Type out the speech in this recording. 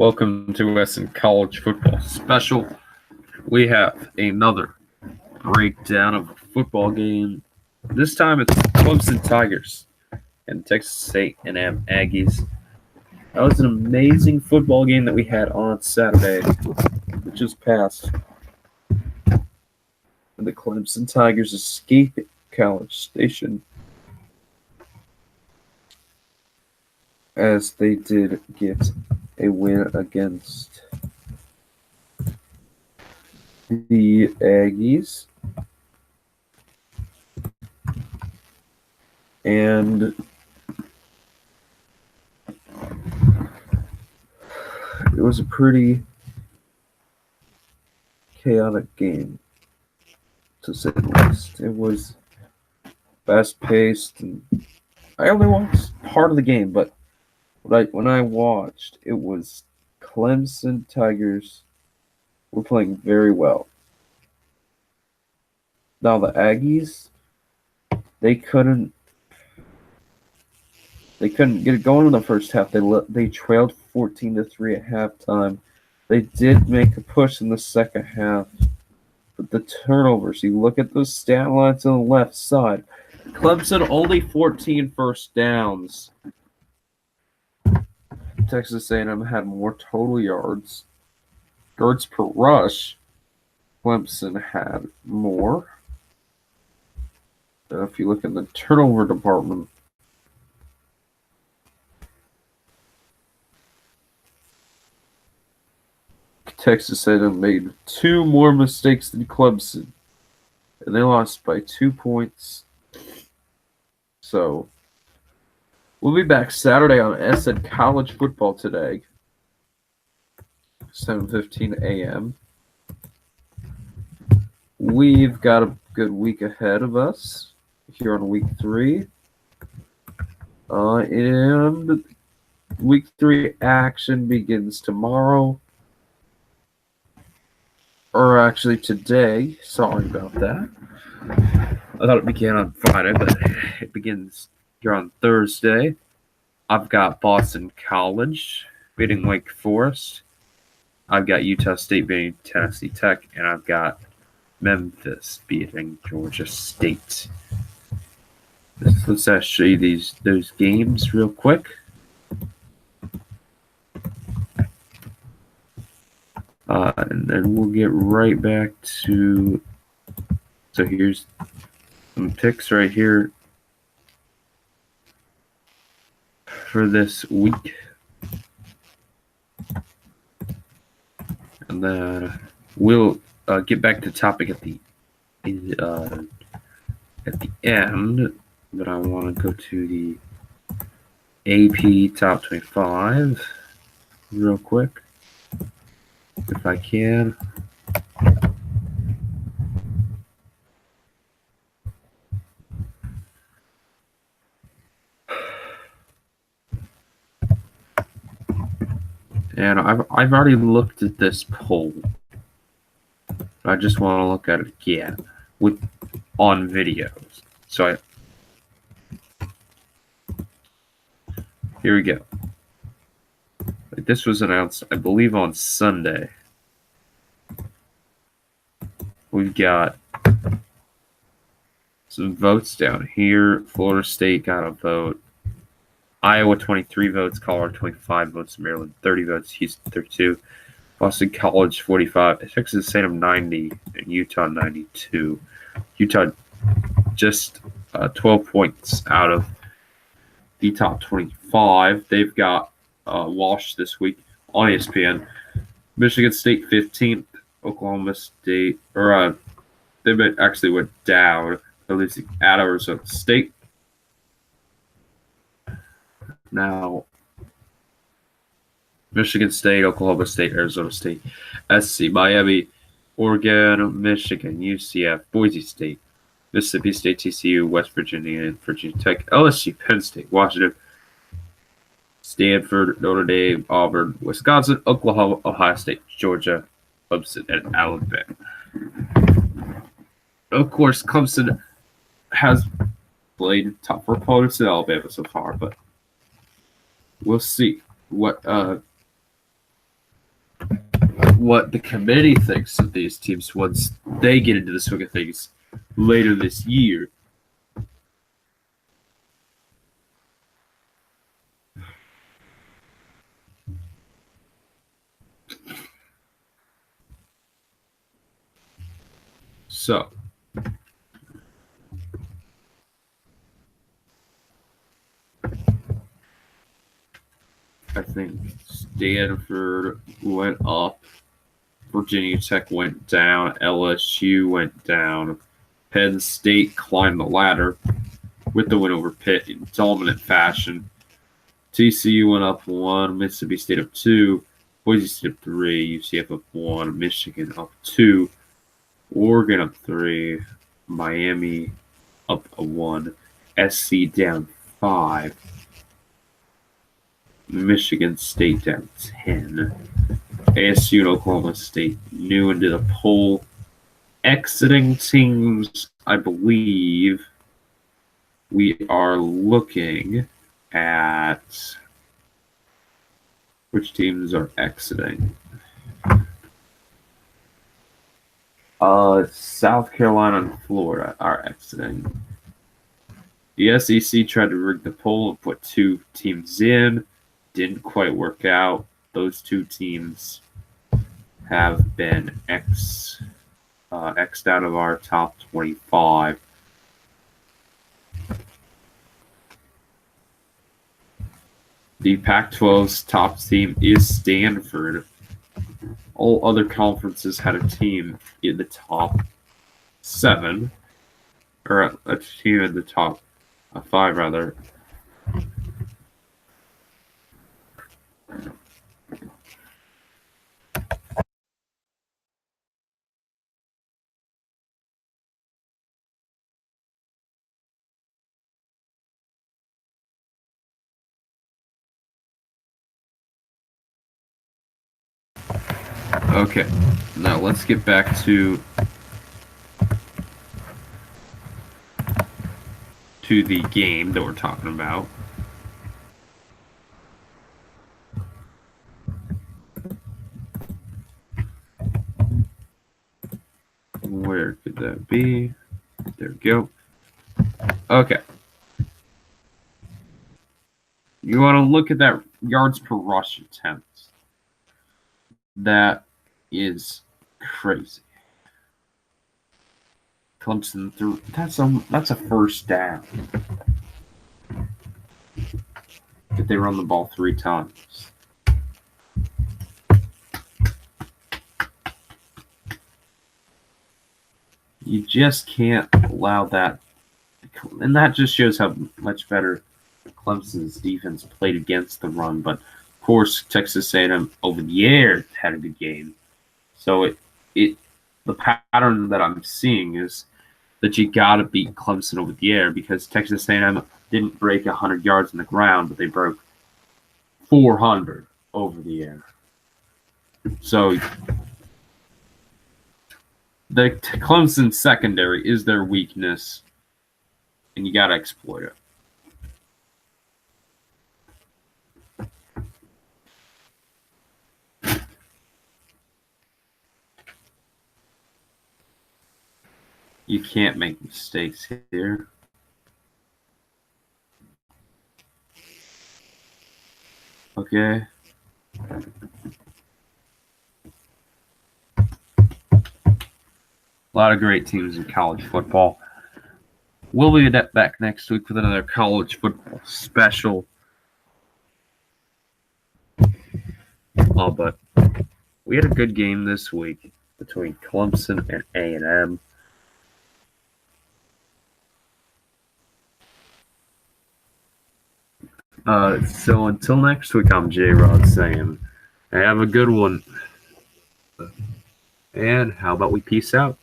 Welcome to Western College Football Special. We have another breakdown of a football game. This time it's CLEMSON Tigers and Texas A&M Aggies. That was an amazing football game that we had on Saturday, which just passed. And the CLEMSON Tigers escape College Station as they did get a win against the Aggies. And it was a pretty chaotic game, to say the least. It was fast-paced, and I only watched part of the game, but when I watched, it was CLEMSON Tigers were playing very well. Now the Aggies, they couldn't get it going in the first half. They trailed 14-3 at halftime. They did make a push in the second half, but the turnovers. You look at those stat lines on the left side. Clemson only 14 first downs. Texas A&M had more total yards. Yards per rush, Clemson had more. If you look in the turnover department, Texas A&M made two more mistakes than Clemson, and they lost by 2 points. So we'll be back Saturday on SN College Football today, 7:15 a.m. We've got a good week ahead of us here on week 3. And week 3 action begins tomorrow. Or actually today. Sorry about that. I thought it began on Friday, but it begins here on Thursday. I've got Boston College beating Wake Forest. I've got Utah State beating Tennessee Tech, and I've got Memphis beating Georgia State. Let's show you those games real quick. And then we'll get right back to. So here's some picks right here for this week. And then we'll get back to the topic at the end. But I want to go to the AP Top 25 real quick, if I can. And I've already looked at this poll. I just want to look at it again on videos. So here we go. This was announced, I believe, on Sunday. We've got some votes down here. Florida State got a vote. Iowa 23 votes, Colorado 25 votes, Maryland 30 votes, Houston 32, Boston College 45, Texas A&M 90, and Utah 92. Utah just 12 points out of the top 25. They've got Walsh this week on ESPN. Michigan State 15th, Oklahoma State, they actually went down, at least at Arizona State. Now, Michigan State, Oklahoma State, Arizona State, SC, Miami, Oregon, Michigan, UCF, Boise State, Mississippi State, TCU, West Virginia, and Virginia Tech, LSU, Penn State, Washington, Stanford, Notre Dame, Auburn, Wisconsin, Oklahoma, Ohio State, Georgia, Clemson, and Alabama. Of course, Clemson has played tougher opponents than Alabama so far, but we'll see what what the committee thinks of these teams once they get into the swing of things later this year. So, I think Stanford went up, Virginia Tech went down, LSU went down, Penn State climbed the ladder with the win over Pitt in dominant fashion. TCU went up 1, Mississippi State up 2, Boise State up 3, UCF up 1, Michigan up 2, Oregon up 3, Miami up 1, SC down 5, Michigan State down 10, ASU and Oklahoma State new into the poll. Exiting teams, I believe we are looking at which teams are exiting. South Carolina and Florida are exiting. The SEC tried to rig the poll and put 2 teams in. Didn't quite work out. Those 2 teams have been X'd out of our top 25. The Pac-12's top team is Stanford. All other conferences had a team in the top 7, or a team in the top 5, rather. Okay, now let's get back to the game that we're talking about. Where could that be? There we go. Okay. You want to look at that yards per rush attempts. That is crazy. Clemson threw. That's a first down. If they run the ball 3 times. You just can't allow that. And that just shows how much better Clemson's defense played against the run. But, of course, Texas A&M over the air had a good game. So the pattern that I'm seeing is that you got to beat Clemson over the air because Texas A&M didn't break 100 yards on the ground, but they broke 400 over the air. So the Clemson secondary is their weakness, and you got to exploit it. You can't make mistakes here. Okay. A lot of great teams in college football. We'll be back next week with another college football special. But we had a good game this week between Clemson and A&M. So until next week, I'm J-Rod saying, have a good one. And how about we peace out?